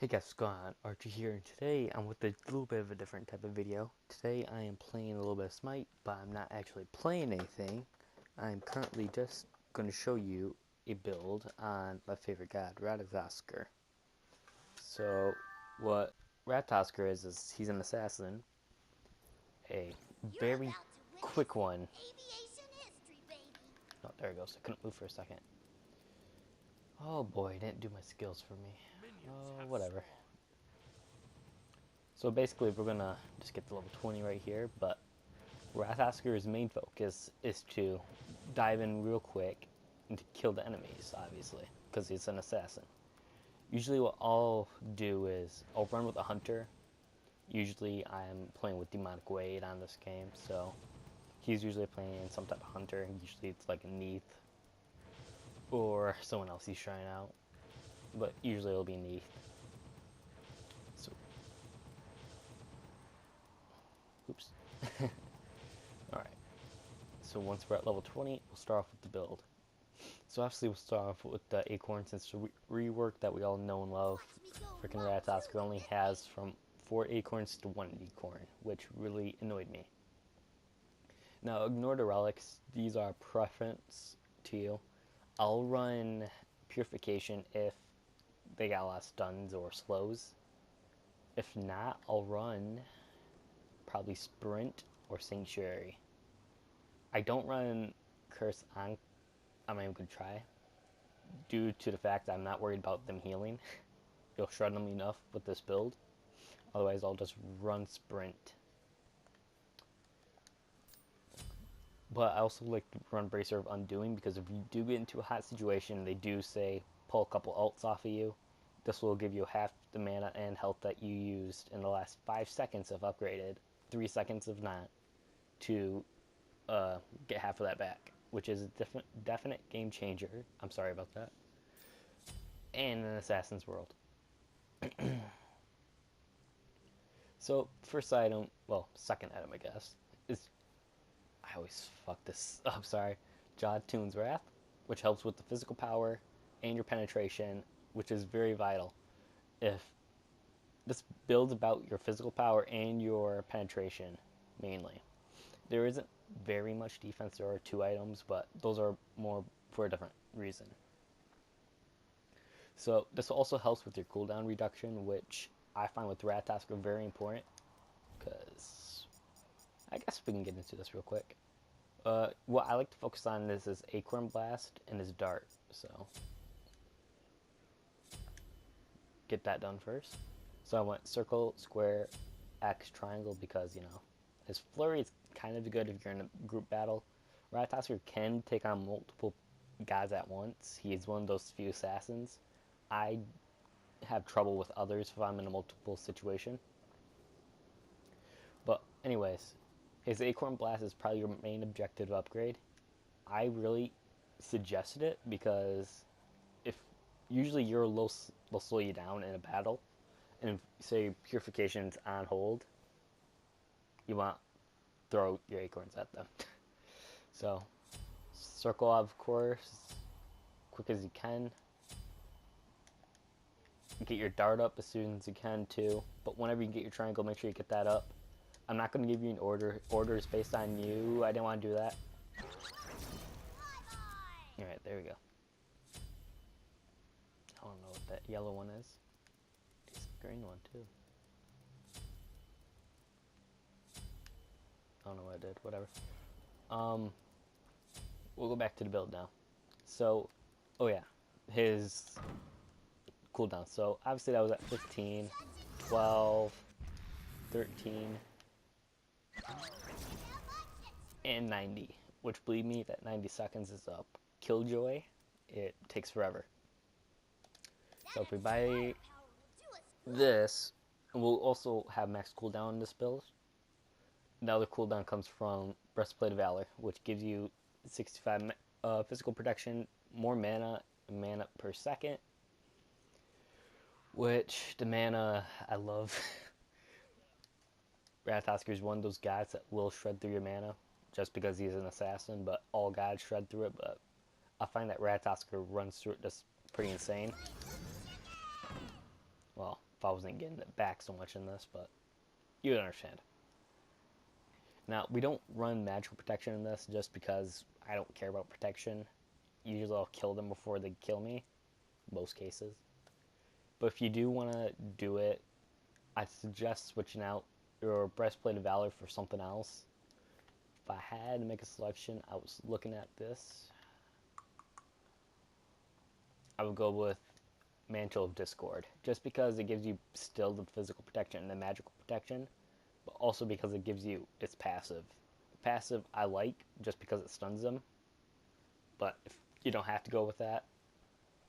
Hey guys, what's going on? Archie here, and today I'm with a little bit of a different type of video. Today I am playing a little bit of Smite, but I'm not actually playing anything. I'm currently just going to show you a build on my favorite god, Ratatoskr. So, what Ratatoskr is he's an assassin, a very quick one. Oh, there it goes. I couldn't move for a second. Oh boy, it didn't do my skills for me. Oh, whatever. So basically, we're gonna just get to level 20 right here, but Rataskr's main focus is to dive in real quick and to kill the enemies, obviously, because he's an assassin. Usually what I'll do is I'll run with a hunter. Usually I'm playing with Demonic Wade on this game, so he's usually playing some type of hunter. Usually it's like a Neath or someone else he's trying out, but usually it'll be Neath. So, oops. Alright, so once we're at level 20, we'll start off with the build. So obviously we'll start off with the Acorn, since the rework that we all know and love. Freaking Ratatoskr only has from 4 acorns to 1 acorn, which really annoyed me. Now ignore the relics, these are preference to you. I'll run Purification if they got a lot of stuns or slows. If not, I'll run probably Sprint or Sanctuary. I don't run Curse on, I'm not even going to try, due to the fact that I'm not worried about them healing. You'll shred them enough with this build. Otherwise, I'll just run Sprint. But I also like to run Bracer of Undoing, because if you do get into a hot situation, they do say pull a couple ults off of you. This will give you half the mana and health that you used in the last 5 seconds of upgraded, 3 seconds of not, to get half of that back, which is a definite game changer. I'm sorry about that. And an Assassin's World. So, first item, well, second item, I guess, is, I always fuck this up, sorry, Jotun Wrath, which helps with the physical power and your penetration, which is very vital. If this builds about your physical power and your penetration, mainly. There isn't very much defense. There are 2 items, but those are more for a different reason. So this also helps with your cooldown reduction, which I find with Ratatoskr very important, because I guess we can get into this real quick. What I like to focus on is his Acorn Blast and his Dart, so get that done first. So I went circle, square, X, triangle, because, you know, his flurry is kind of good if you're in a group battle. Ratatoskr can take on multiple guys at once. He's one of those few assassins. I have trouble with others if I'm in a multiple situation. But anyways, his Acorn Blast is probably your main objective upgrade. I really suggested it because if usually your low will slow you down in a battle, and if, say, Purification's on hold, you want to throw your acorns at them. So, circle, of course, quick as you can. Get your dart up as soon as you can too, but whenever you get your triangle, make sure you get that up. I'm not going to give you an orders based on you. I didn't want to do that. Alright, there we go. I don't know what that yellow one is. It's the green one too. I don't know what I did, whatever. We'll go back to the build now. So, oh yeah, his cooldown. So obviously that was at 15, 12, 13, and 90. Which, believe me, that 90 seconds is up. Killjoy, it takes forever. So if we buy this, we'll also have max cooldown in this build. The other cooldown comes from Breastplate of Valor, which gives you 65 physical protection, more mana per second. Which, the mana, I love. Ratatoskr is one of those guys that will shred through your mana, just because he's an assassin, but all guys shred through it, but I find that Ratatoskr runs through it just pretty insane. Well, if I wasn't getting it back so much in this, but you understand. Now, we don't run magical protection in this just because I don't care about protection. Usually I'll kill them before they kill me, most cases. But if you do want to do it, I suggest switching out your Breastplate of Valor for something else. If I had to make a selection, I was looking at this. I would go with Mantle of Discord, just because it gives you still the physical protection and the magical protection, but also because it gives you its passive. Passive I like just because it stuns them, but if you don't have to go with that,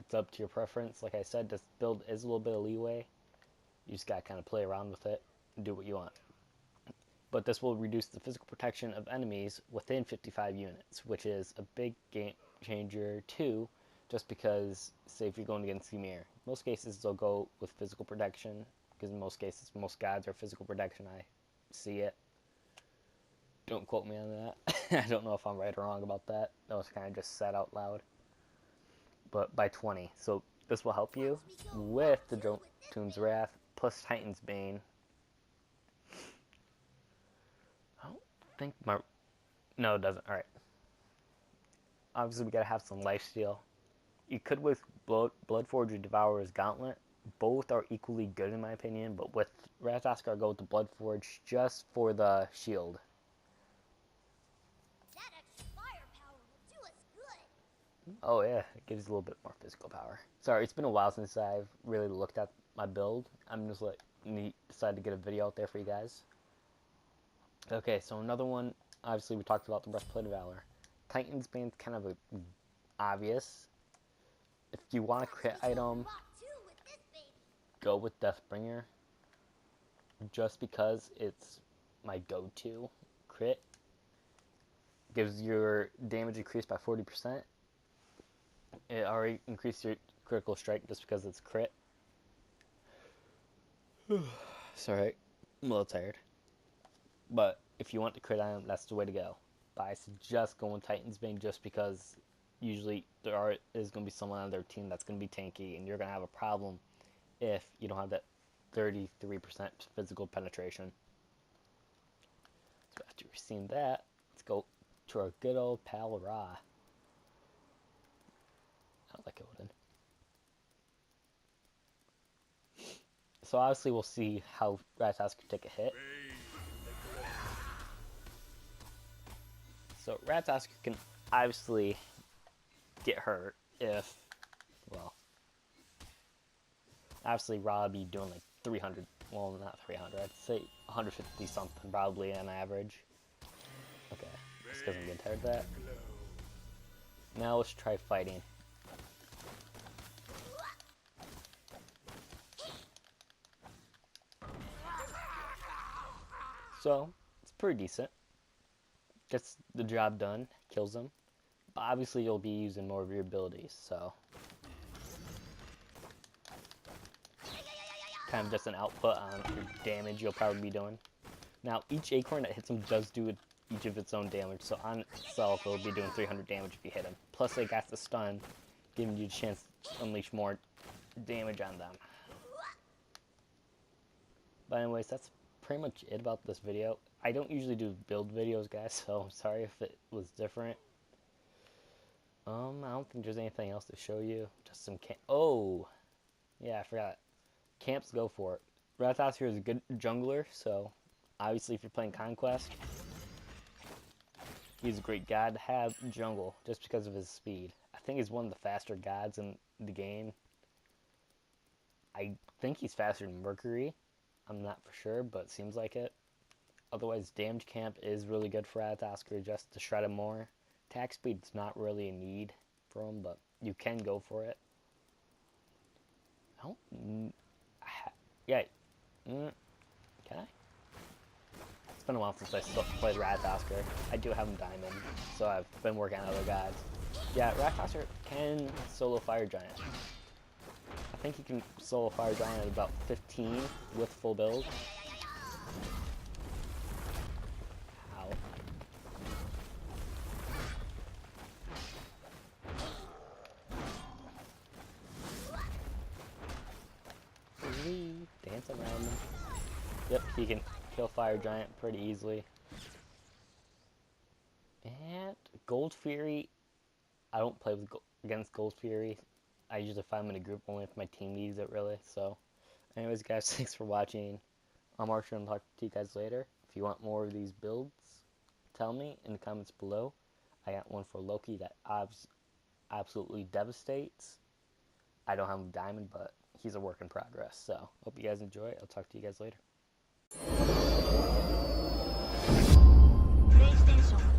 it's up to your preference. Like I said, this build is a little bit of leeway. You just gotta kind of play around with it and do what you want. But this will reduce the physical protection of enemies within 55 units, which is a big game changer too, just because, say if you're going against Ymir, most cases they'll go with physical protection, because in most cases, most gods are physical protection. I see it. Don't quote me on that. I don't know if I'm right or wrong about that. That was kind of just said out loud. But by 20. So this will help you with the Jotun's Wrath plus Titan's Bane. I don't think my... No, it doesn't. Alright. Obviously, we gotta have some lifesteal. You could with Bloodforge or Devourer's Gauntlet. Both are equally good in my opinion, but with Ratatoskr, I'll go with the Bloodforge just for the shield. That extra firepower will do us good. Oh yeah, it gives a little bit more physical power. Sorry, it's been a while since I've really looked at my build. I'm just like, decided to get a video out there for you guys. Okay, so another one, obviously we talked about the Breastplate of Valor. Titan's Bane's kind of obvious. If you want a crit item, go with Deathbringer. Just because it's my go-to crit. Gives your damage increased by 40%. It already increased your critical strike just because it's crit. Sorry, I'm a little tired. But if you want the crit item, that's the way to go. But I suggest going Titan's Bane just because usually is going to be someone on their team that's going to be tanky, and you're going to have a problem if you don't have that 33% physical penetration. So after you've seen that, let's go to our good old pal Ra. I like Odin. So obviously we'll see how Ratatoskr can take a hit. So Ratatoskr can obviously get hurt if, well, obviously Ra would be doing like 300, well not 300, I'd say 150 something probably on average. Okay, just because I'm getting tired of that. Now let's try fighting. So, it's pretty decent. Gets the job done, kills them. But obviously you'll be using more of your abilities, so. Kind of just an output on your damage you'll probably be doing. Now, each acorn that hits him does do each of its own damage, so on itself it'll be doing 300 damage if you hit him. Plus they got the stun, giving you a chance to unleash more damage on them. But anyways, that's pretty much it about this video. I don't usually do build videos, guys, so I'm sorry if it was different. I don't think there's anything else to show you. Just some camp. Oh, yeah, I forgot. Camps, go for it. Ratatoskr is a good jungler, so obviously if you're playing Conquest, he's a great god to have jungle just because of his speed. I think he's one of the faster gods in the game. I think he's faster than Mercury. I'm not for sure, but it seems like it. Otherwise, Damage Camp is really good for Ratatoskr just to shred him more. Attack speed's not really a need for him, but you can go for it. Yeah. Can I? It's been a while since I played Ratatoskr. I do have him Diamond, so I've been working on other gods. Yeah, Ratatoskr can solo Fire Giant. I think he can solo Fire Giant at about 15 with full build. Ow. dance around him. Yep, he can kill Fire Giant pretty easily. And Gold Fury, I don't play with against Gold Fury. I usually find them in a group only if my team needs it, really. So, anyways, guys, thanks for watching. I'm Archer, and I'll talk to you guys later. If you want more of these builds, tell me in the comments below. I got one for Loki that absolutely devastates. I don't have a diamond, but he's a work in progress. So, hope you guys enjoy. I'll talk to you guys later. PlayStation